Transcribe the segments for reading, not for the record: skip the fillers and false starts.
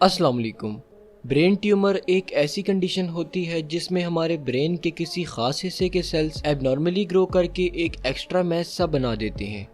अस्सलाम वालेकुम। Brain tumour एक ऐसी कंडीशन होती है जिसमें हमारे ब्रेन के किसी खास हिस्से के सेल्स एबनॉर्मली ग्रो करके एक एक्स्ट्रा मैस सा बना देते हैं।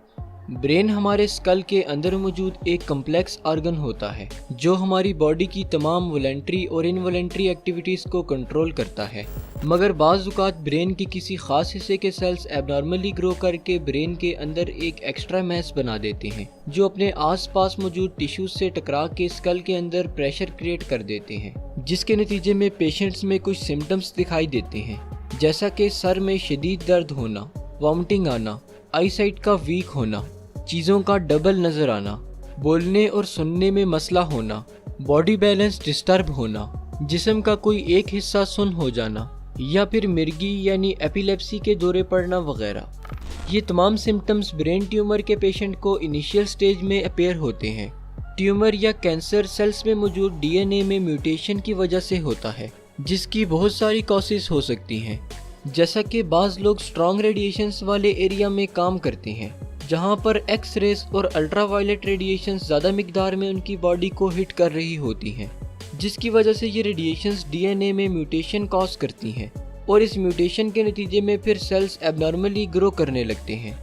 ब्रेन हमारे स्कल के अंदर मौजूद एक कम्प्लेक्स ऑर्गन होता है जो हमारी बॉडी की तमाम वॉलंटरी और इनवॉलंटरी एक्टिविटीज़ को कंट्रोल करता है, मगर बाज़ औक़ात ब्रेन के किसी खास हिस्से के सेल्स एबनॉर्मली ग्रो करके ब्रेन के अंदर एक एक्स्ट्रा मैस बना देते हैं जो अपने आसपास मौजूद टिश्यूज से टकरा के स्कल के अंदर प्रेशर क्रिएट कर देते हैं, जिसके नतीजे में पेशेंट्स में कुछ सिम्टम्स दिखाई देते हैं, जैसा कि सर में शदीद दर्द होना, वॉमिटिंग आना, आई साइट का वीक होना, चीज़ों का डबल नज़र आना, बोलने और सुनने में मसला होना, बॉडी बैलेंस डिस्टर्ब होना, जिस्म का कोई एक हिस्सा सुन्न हो जाना या फिर मिर्गी यानी एपिलेप्सी के दौरे पड़ना वगैरह। ये तमाम सिम्टम्स ब्रेन ट्यूमर के पेशेंट को इनिशियल स्टेज में अपेयर होते हैं। ट्यूमर या कैंसर सेल्स में मौजूद डीएनए में म्यूटेशन की वजह से होता है, जिसकी बहुत सारी कॉसेस हो सकती हैं, जैसा कि बाज़ लोग स्ट्रॉन्ग रेडिएशंस वाले एरिया में काम करते हैं जहां पर एक्स रेस और अल्ट्रावायलेट रेडिएशंस ज़्यादा मिकदार में उनकी बॉडी को हिट कर रही होती हैं, जिसकी वजह से ये रेडिएशंस डीएनए में म्यूटेशन कॉज करती हैं और इस म्यूटेशन के नतीजे में फिर सेल्स एबनॉर्मली ग्रो करने लगते हैं।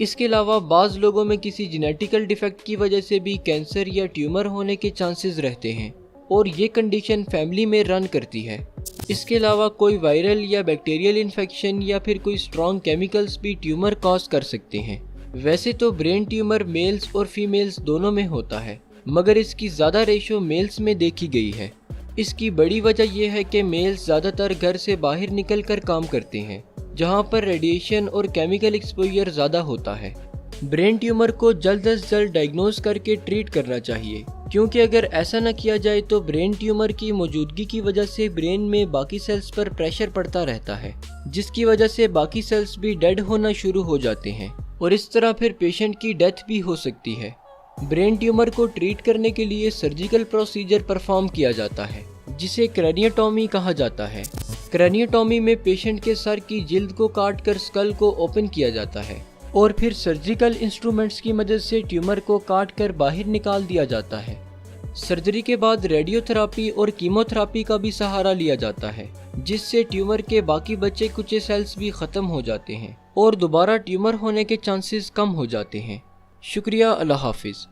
इसके अलावा बाज़ लोगों में किसी जेनेटिकल डिफेक्ट की वजह से भी कैंसर या ट्यूमर होने के चांसेस रहते हैं और ये कंडीशन फैमिली में रन करती है। इसके अलावा कोई वायरल या बैक्टीरियल इन्फेक्शन या फिर कोई स्ट्रॉन्ग केमिकल्स भी ट्यूमर कॉज कर सकते हैं। वैसे तो ब्रेन ट्यूमर मेल्स और फीमेल्स दोनों में होता है, मगर इसकी ज़्यादा रेशो मेल्स में देखी गई है। इसकी बड़ी वजह यह है कि मेल्स ज़्यादातर घर से बाहर निकल कर काम करते हैं जहां पर रेडिएशन और केमिकल एक्सपोजर ज़्यादा होता है। ब्रेन ट्यूमर को जल्द अज जल्द डायग्नोज करके ट्रीट करना चाहिए, क्योंकि अगर ऐसा न किया जाए तो ब्रेन ट्यूमर की मौजूदगी की वजह से ब्रेन में बाकी सेल्स पर प्रेशर पड़ता रहता है, जिसकी वजह से बाकी सेल्स भी डेड होना शुरू हो जाते हैं और इस तरह फिर पेशेंट की डेथ भी हो सकती है। ब्रेन ट्यूमर को ट्रीट करने के लिए सर्जिकल प्रोसीजर परफॉर्म किया जाता है जिसे क्रैनियोटॉमी कहा जाता है। क्रैनियोटॉमी में पेशेंट के सर की जिल्द को काट कर स्कल को ओपन किया जाता है और फिर सर्जिकल इंस्ट्रूमेंट्स की मदद से ट्यूमर को काट कर बाहर निकाल दिया जाता है। सर्जरी के बाद रेडियोथेरापी और कीमोथेरापी का भी सहारा लिया जाता है, जिससे ट्यूमर के बाकी बचे कुचे सेल्स भी ख़त्म हो जाते हैं और दोबारा ट्यूमर होने के चांसेस कम हो जाते हैं। शुक्रिया, अल्लाह हाफिज़।